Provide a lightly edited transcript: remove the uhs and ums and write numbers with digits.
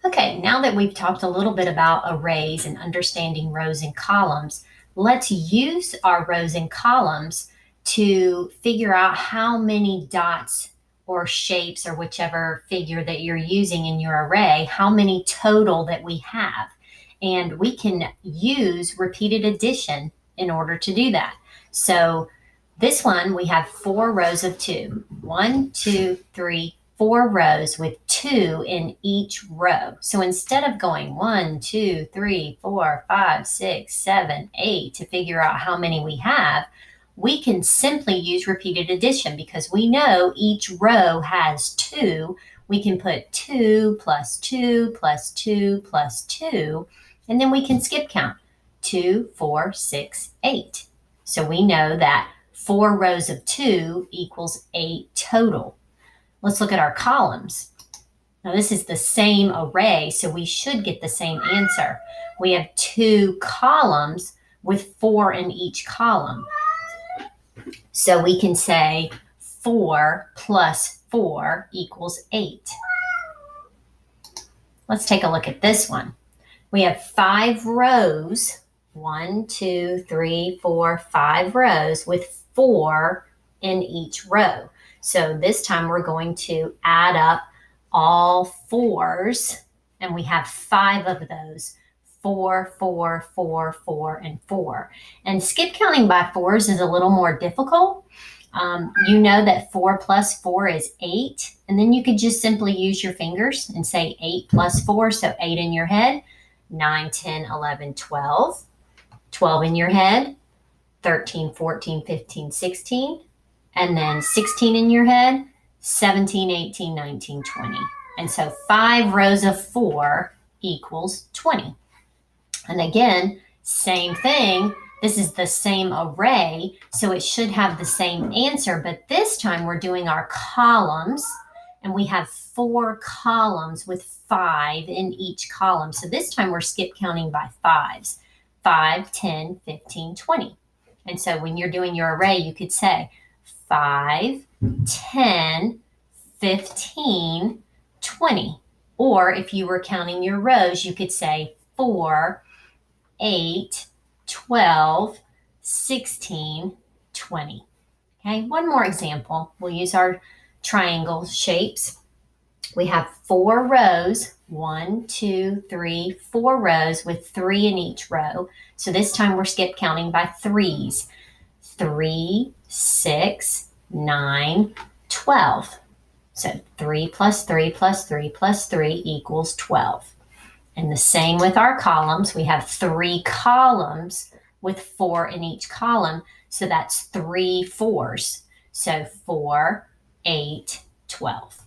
Okay, now that we've talked a little bit about arrays and understanding rows and columns, let's use our rows and columns to figure out how many dots or shapes or whichever figure that you're using in your array, how many total that we have. And we can use repeated addition in order to do that. So this one, we have 4 rows of 2. 1, 2, 3, 4 rows with 2 in each row. So instead of going 1, 2, 3, 4, 5, 6, 7, 8 to figure out how many we have, we can simply use repeated addition because we know each row has 2. We can put 2 plus 2 plus 2 plus 2, and then we can skip count 2, 4, 6, 8. So we know that 4 rows of 2 equals 8 total. Let's look at our columns. Now this is the same array, so we should get the same answer. We have 2 columns with 4 in each column. So we can say 4 plus 4 equals 8. Let's take a look at this one. We have 5 rows, 1, 2, 3, 4, 5 rows with 4 in each row. So this time we're going to add up all 4s, and we have 5 of those. 4, 4, 4, 4, and 4. And skip counting by 4s is a little more difficult. You know that 4 plus 4 is 8, and then you could just simply use your fingers and say 8 plus 4, so 8 in your head, 9, 10, 11, 12. 12 in your head, 13, 14, 15, 16, and then 16 in your head, 17, 18, 19, 20. And so 5 rows of 4 equals 20. And again, same thing. This is the same array, so it should have the same answer, but this time we're doing our columns, and we have 4 columns with 5 in each column. So this time we're skip counting by 5s. 5, 10, 15, 20. And so when you're doing your array, you could say 5, 10, 15, 20. Or if you were counting your rows, you could say 4, 8, 12, 16, 20. Okay, one more example. We'll use our triangle shapes. We have 4 rows, 1, 2, 3, 4 rows with 3 in each row. So this time we're skip counting by 3s. 3, 6, 9, 12. So 3 plus 3 plus 3 plus 3 equals 12. And the same with our columns. We have 3 columns with 4 in each column. So that's 3 4s. So 4, 8, 12.